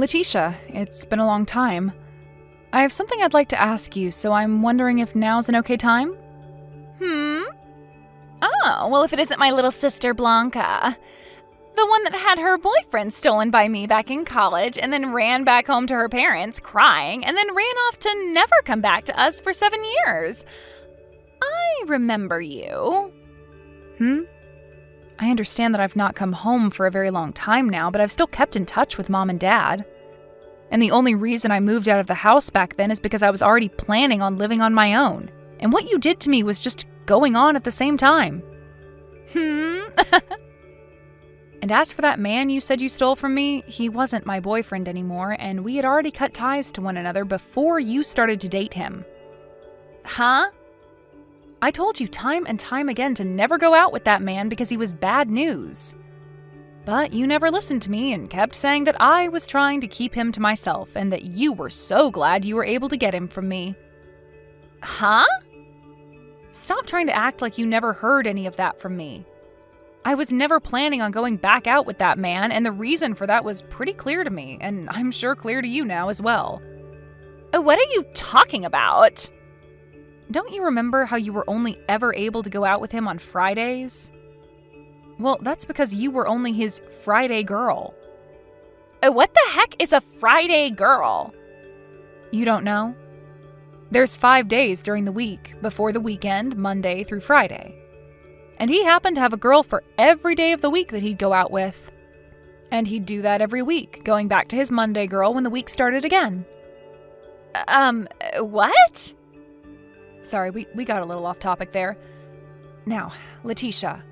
Letitia, it's been a long time. I have something I'd like to ask you, so I'm wondering if now's an okay time? Oh, well, if it isn't my little sister Blanca. The one that had her boyfriend stolen by me back in college and then ran back home to her parents crying and then ran off to never come back to us for 7 years. I remember you. I understand that I've not come home for a very long time now, but I've still kept in touch with Mom and Dad. And the only reason I moved out of the house back then is because I was already planning on living on my own. And what you did to me was just going on at the same time. And as for that man you said you stole from me, he wasn't my boyfriend anymore, and we had already cut ties to one another before you started to date him. Huh? I told you time and time again to never go out with that man because he was bad news. But you never listened to me and kept saying that I was trying to keep him to myself and that you were so glad you were able to get him from me. Huh? Stop trying to act like you never heard any of that from me. I was never planning on going back out with that man, and the reason for that was pretty clear to me, and I'm sure clear to you now as well. What are you talking about? Don't you remember how you were only ever able to go out with him on Fridays? Well, that's because you were only his Friday girl. What the heck is a Friday girl? You don't know? There's 5 days during the week, before the weekend, Monday through Friday. And he happened to have a girl for every day of the week that he'd go out with. And he'd do that every week, going back to his Monday girl when the week started again. What? Sorry, we got a little off topic there. Now, Letitia,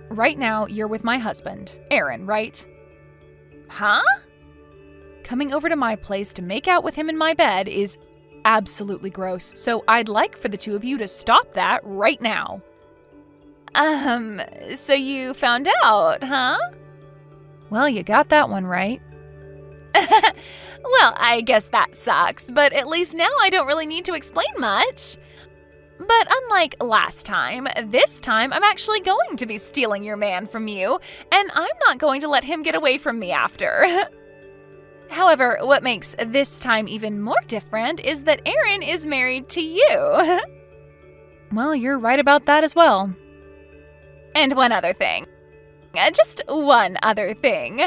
right now you're with my husband, Aaron, right? Huh? Coming over to my place to make out with him in my bed is absolutely gross, so I'd like for the two of you to stop that right now. So you found out, huh? Well, you got that one right. Well, I guess that sucks, but at least now I don't really need to explain much. But unlike last time, this time I'm actually going to be stealing your man from you, and I'm not going to let him get away from me after. However, what makes this time even more different is that Aaron is married to you. Well, you're right about that as well. And one other thing. Just one other thing.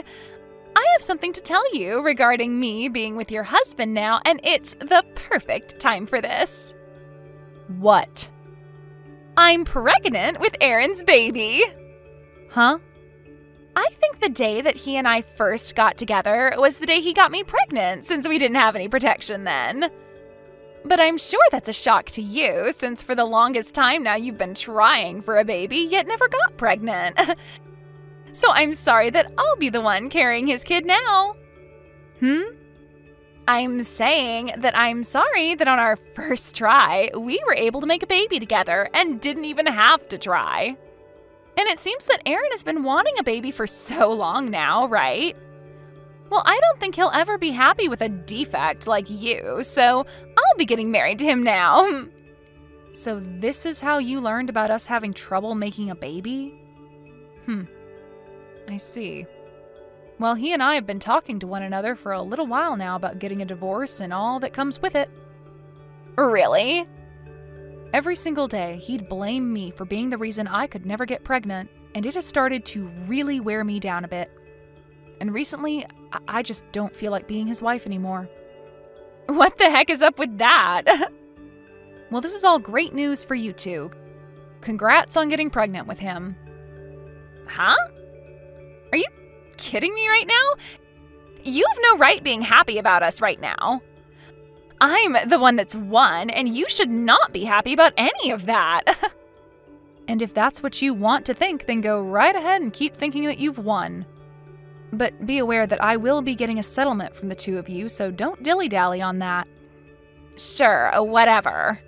I have something to tell you regarding me being with your husband now, and it's the perfect time for this. What? I'm pregnant with Aaron's baby. Huh? I think the day that he and I first got together was the day he got me pregnant, since we didn't have any protection then. But I'm sure that's a shock to you, since for the longest time now you've been trying for a baby, yet never got pregnant. So I'm sorry that I'll be the one carrying his kid now. I'm saying that I'm sorry that on our first try, we were able to make a baby together and didn't even have to try. And it seems that Aaron has been wanting a baby for so long now, right? Well, I don't think he'll ever be happy with a defect like you, so I'll be getting married to him now. So this is how you learned about us having trouble making a baby? I see. Well, he and I have been talking to one another for a little while now about getting a divorce and all that comes with it. Really? Every single day, he'd blame me for being the reason I could never get pregnant, and it has started to really wear me down a bit. And recently, I just don't feel like being his wife anymore. What the heck is up with that? Well, this is all great news for you two. Congrats on getting pregnant with him. Huh? Are you kidding me right now? You have no right being happy about us right now. I'm the one that's won, and you should not be happy about any of that. And if that's what you want to think, then go right ahead and keep thinking that you've won. But be aware that I will be getting a settlement from the two of you, so don't dilly-dally on that. Sure, whatever.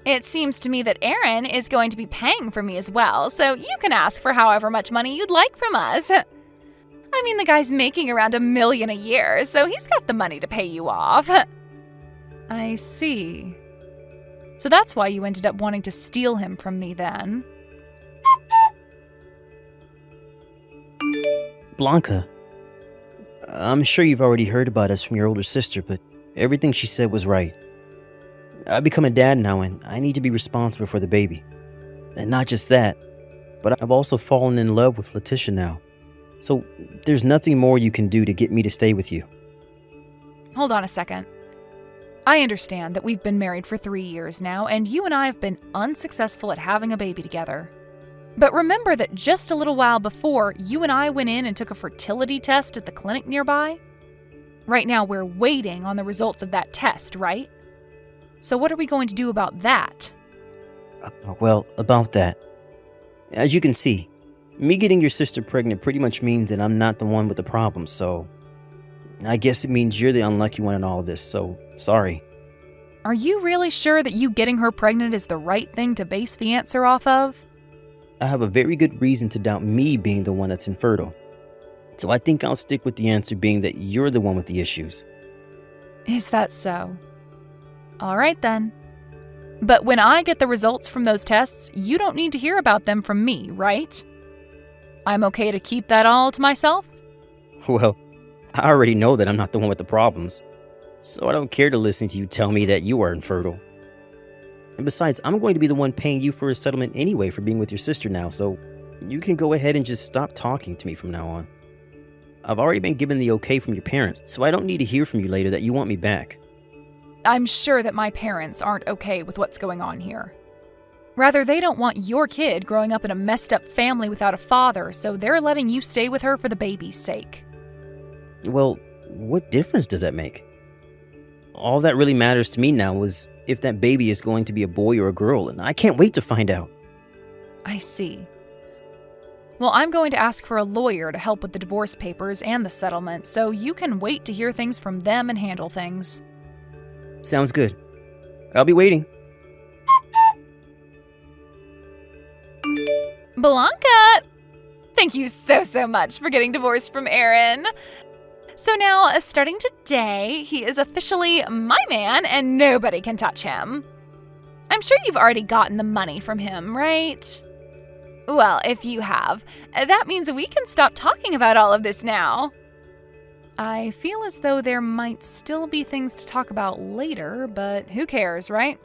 It seems to me that Aaron is going to be paying for me as well, so you can ask for however much money you'd like from us. I mean, the guy's making around $1 million a year, so he's got the money to pay you off. I see. So that's why you ended up wanting to steal him from me then. Blanca, I'm sure you've already heard about us from your older sister, but everything she said was right. I've become a dad now, and I need to be responsible for the baby. And not just that, but I've also fallen in love with Letitia now. So there's nothing more you can do to get me to stay with you. Hold on a second. I understand that we've been married for 3 years now, and you and I have been unsuccessful at having a baby together. But remember that just a little while before, you and I went in and took a fertility test at the clinic nearby? Right now, we're waiting on the results of that test, right? So what are we going to do about that? Well, about that. As you can see, me getting your sister pregnant pretty much means that I'm not the one with the problem, so I guess it means you're the unlucky one in all of this, so sorry. Are you really sure that you getting her pregnant is the right thing to base the answer off of? I have a very good reason to doubt me being the one that's infertile. So I think I'll stick with the answer being that you're the one with the issues. Is that so? All right then. But when I get the results from those tests, you don't need to hear about them from me, right? I'm okay to keep that all to myself? Well, I already know that I'm not the one with the problems, so I don't care to listen to you tell me that you are infertile. And besides, I'm going to be the one paying you for a settlement anyway for being with your sister now, so you can go ahead and just stop talking to me from now on. I've already been given the okay from your parents, so I don't need to hear from you later that you want me back. I'm sure that my parents aren't okay with what's going on here. Rather, they don't want your kid growing up in a messed up family without a father, so they're letting you stay with her for the baby's sake. Well, what difference does that make? All that really matters to me now is if that baby is going to be a boy or a girl, and I can't wait to find out. I see. Well, I'm going to ask for a lawyer to help with the divorce papers and the settlement, so you can wait to hear things from them and handle things. Sounds good. I'll be waiting. Blanca! Thank you so much for getting divorced from Aaron. So now, starting today, he is officially my man and nobody can touch him. I'm sure you've already gotten the money from him, right? Well, if you have, that means we can stop talking about all of this now. I feel as though there might still be things to talk about later, but who cares, right?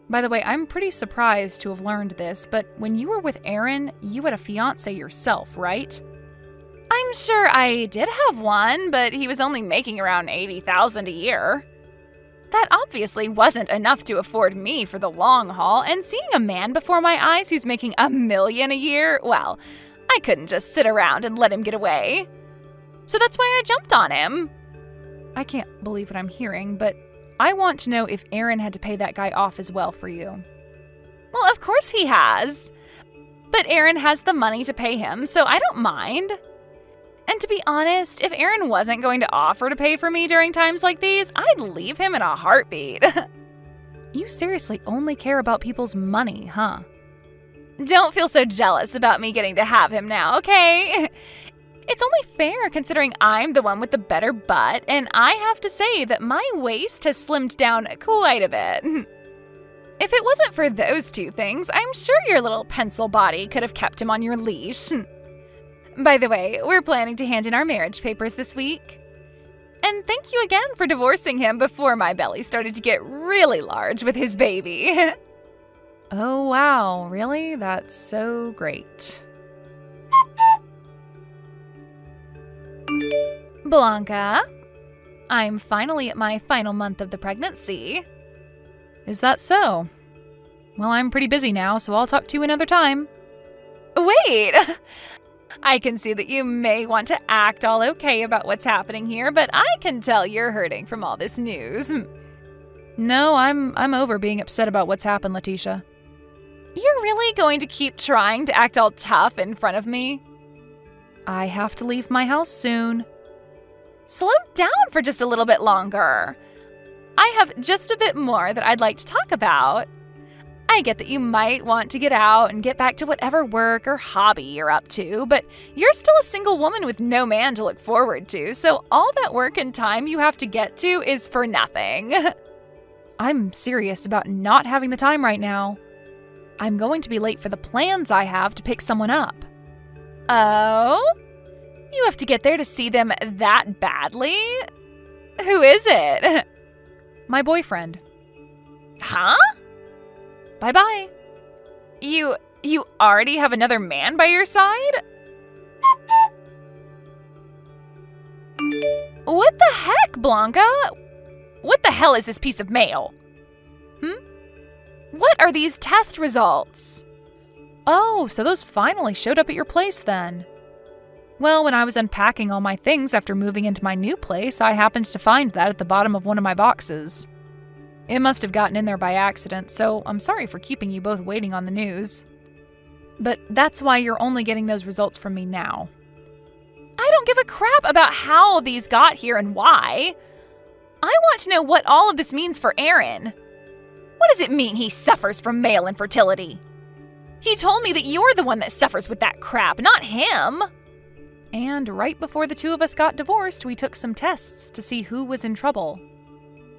By the way, I'm pretty surprised to have learned this, but when you were with Aaron, you had a fiancé yourself, right? I'm sure I did have one, but he was only making around $80,000 a year. That obviously wasn't enough to afford me for the long haul, and seeing a man before my eyes who's making $1 million a year, well, I couldn't just sit around and let him get away. So that's why I jumped on him. I can't believe what I'm hearing, but I want to know if Aaron had to pay that guy off as well for you. Well, of course he has. But Aaron has the money to pay him, so I don't mind. And to be honest, if Aaron wasn't going to offer to pay for me during times like these, I'd leave him in a heartbeat. You seriously only care about people's money, huh? Don't feel so jealous about me getting to have him now, okay? It's only fair considering I'm the one with the better butt, and I have to say that my waist has slimmed down quite a bit. If it wasn't for those two things, I'm sure your little pencil body could have kept him on your leash. By the way, we're planning to hand in our marriage papers this week. And thank you again for divorcing him before my belly started to get really large with his baby. Oh, wow, really? That's so great. Blanca, I'm finally at my final month of the pregnancy. Is that so? Well, I'm pretty busy now, so I'll talk to you another time. Wait! I can see that you may want to act all okay about what's happening here, but I can tell you're hurting from all this news. No, I'm over being upset about what's happened, Letitia. You're really going to keep trying to act all tough in front of me? I have to leave my house soon. Slow down for just a little bit longer. I have just a bit more that I'd like to talk about. I get that you might want to get out and get back to whatever work or hobby you're up to, but you're still a single woman with no man to look forward to, so all that work and time you have to get to is for nothing. I'm serious about not having the time right now. I'm going to be late for the plans I have to pick someone up. Oh? You have to get there to see them that badly? Who is it? My boyfriend. Huh? Bye-bye. You already have another man by your side? What the heck, Blanca? What the hell is this piece of mail? What are these test results? Oh, so those finally showed up at your place then. Well, when I was unpacking all my things after moving into my new place, I happened to find that at the bottom of one of my boxes. It must have gotten in there by accident, so I'm sorry for keeping you both waiting on the news. But that's why you're only getting those results from me now. I don't give a crap about how these got here and why. I want to know what all of this means for Aaron. What does it mean he suffers from male infertility? He told me that you're the one that suffers with that crap, not him. And right before the two of us got divorced, we took some tests to see who was in trouble.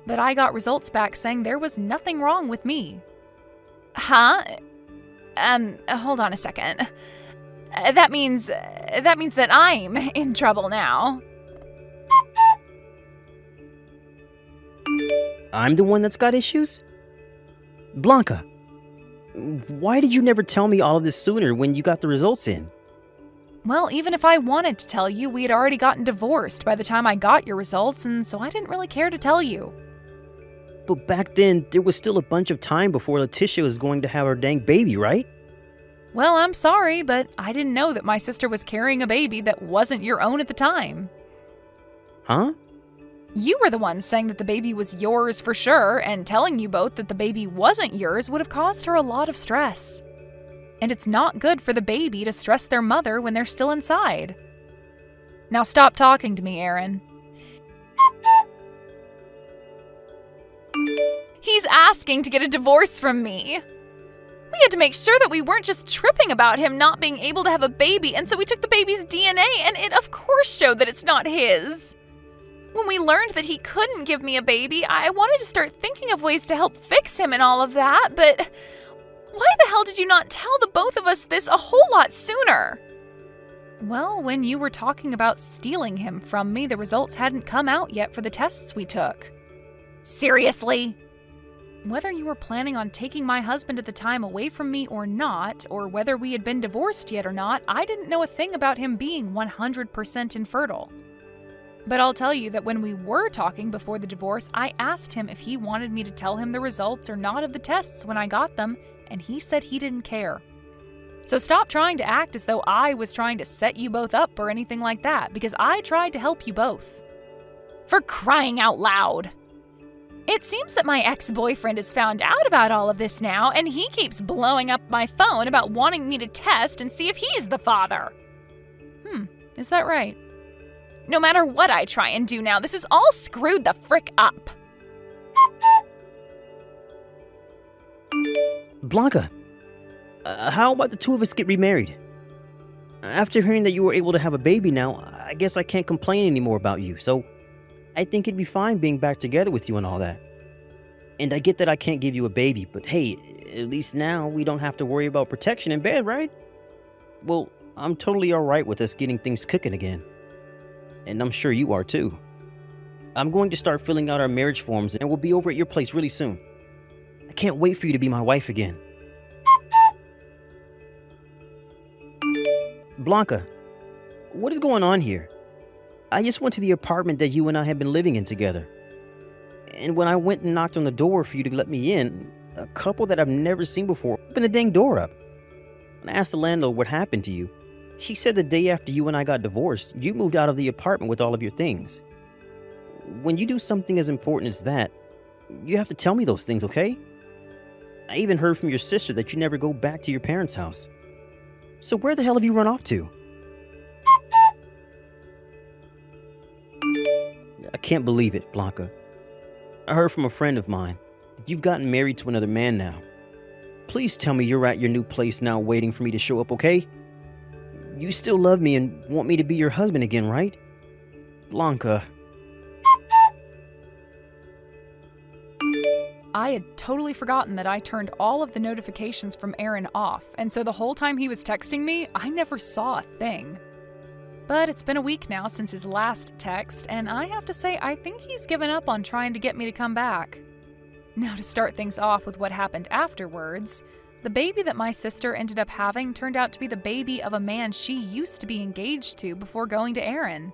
But I got results back saying there was nothing wrong with me. Huh? Hold on a second. That means that I'm in trouble now. I'm the one that's got issues? Blanca, why did you never tell me all of this sooner when you got the results in? Well, even if I wanted to tell you, we had already gotten divorced by the time I got your results, and so I didn't really care to tell you. But back then, there was still a bunch of time before Letitia was going to have her dang baby, right? Well, I'm sorry, but I didn't know that my sister was carrying a baby that wasn't your own at the time. Huh? You were the one saying that the baby was yours for sure, and telling you both that the baby wasn't yours would have caused her a lot of stress. And it's not good for the baby to stress their mother when they're still inside. Now stop talking to me, Aaron. He's asking to get a divorce from me. We had to make sure that we weren't just tripping about him not being able to have a baby, and so we took the baby's DNA, and it of course showed that it's not his. When we learned that he couldn't give me a baby, I wanted to start thinking of ways to help fix him and all of that, but why the hell did you not tell the both of us this a whole lot sooner? Well, when you were talking about stealing him from me, the results hadn't come out yet for the tests we took. Seriously? Whether you were planning on taking my husband at the time away from me or not, or whether we had been divorced yet or not, I didn't know a thing about him being 100% infertile. But I'll tell you that when we were talking before the divorce, I asked him if he wanted me to tell him the results or not of the tests when I got them, and he said he didn't care. So stop trying to act as though I was trying to set you both up or anything like that, because I tried to help you both. For crying out loud! It seems that my ex-boyfriend has found out about all of this now, and he keeps blowing up my phone about wanting me to test and see if he's the father. Is that right? No matter what I try and do now, this is all screwed the frick up. Blanca, how about the two of us get remarried? After hearing that you were able to have a baby now, I guess I can't complain anymore about you, so I think it'd be fine being back together with you and all that. And I get that I can't give you a baby, but hey, at least now we don't have to worry about protection in bed, right? Well, I'm totally alright with us getting things cooking again. And I'm sure you are too. I'm going to start filling out our marriage forms and we'll be over at your place really soon. I can't wait for you to be my wife again. Blanca, what is going on here? I just went to the apartment that you and I have been living in together. And when I went and knocked on the door for you to let me in, a couple that I've never seen before opened the dang door up. When I asked the landlord what happened to you, she said the day after you and I got divorced, you moved out of the apartment with all of your things. When you do something as important as that, you have to tell me those things, okay? I even heard from your sister that you never go back to your parents' house. So where the hell have you run off to? I can't believe it, Blanca. I heard from a friend of mine that you've gotten married to another man now. Please tell me you're at your new place now waiting for me to show up, okay? You still love me and want me to be your husband again, right? Blanca. I had totally forgotten that I turned all of the notifications from Aaron off, and so the whole time he was texting me, I never saw a thing. But it's been a week now since his last text, and I have to say I think he's given up on trying to get me to come back. Now, to start things off with what happened afterwards, the baby that my sister ended up having turned out to be the baby of a man she used to be engaged to before going to Aaron.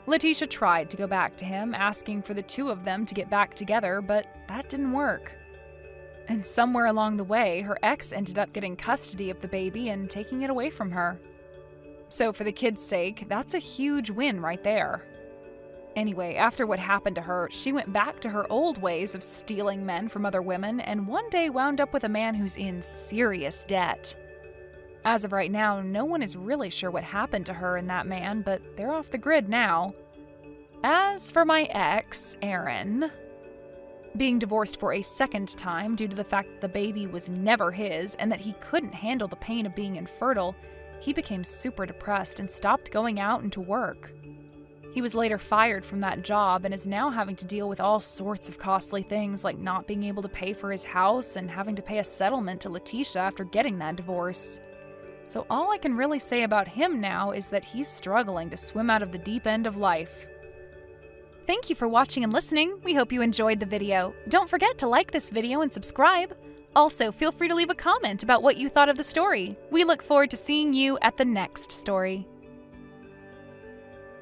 Letitia tried to go back to him, asking for the two of them to get back together, but that didn't work. And somewhere along the way, her ex ended up getting custody of the baby and taking it away from her. So for the kid's sake, that's a huge win right there. Anyway, after what happened to her, she went back to her old ways of stealing men from other women and one day wound up with a man who's in serious debt. As of right now, no one is really sure what happened to her and that man, but they're off the grid now. As for my ex, Aaron, being divorced for a second time due to the fact that the baby was never his and that he couldn't handle the pain of being infertile, he became super depressed and stopped going out and to work. He was later fired from that job and is now having to deal with all sorts of costly things like not being able to pay for his house and having to pay a settlement to Letitia after getting that divorce. So all I can really say about him now is that he's struggling to swim out of the deep end of life. Thank you for watching and listening. We hope you enjoyed the video. Don't forget to like this video and subscribe. Also, feel free to leave a comment about what you thought of the story. We look forward to seeing you at the next story.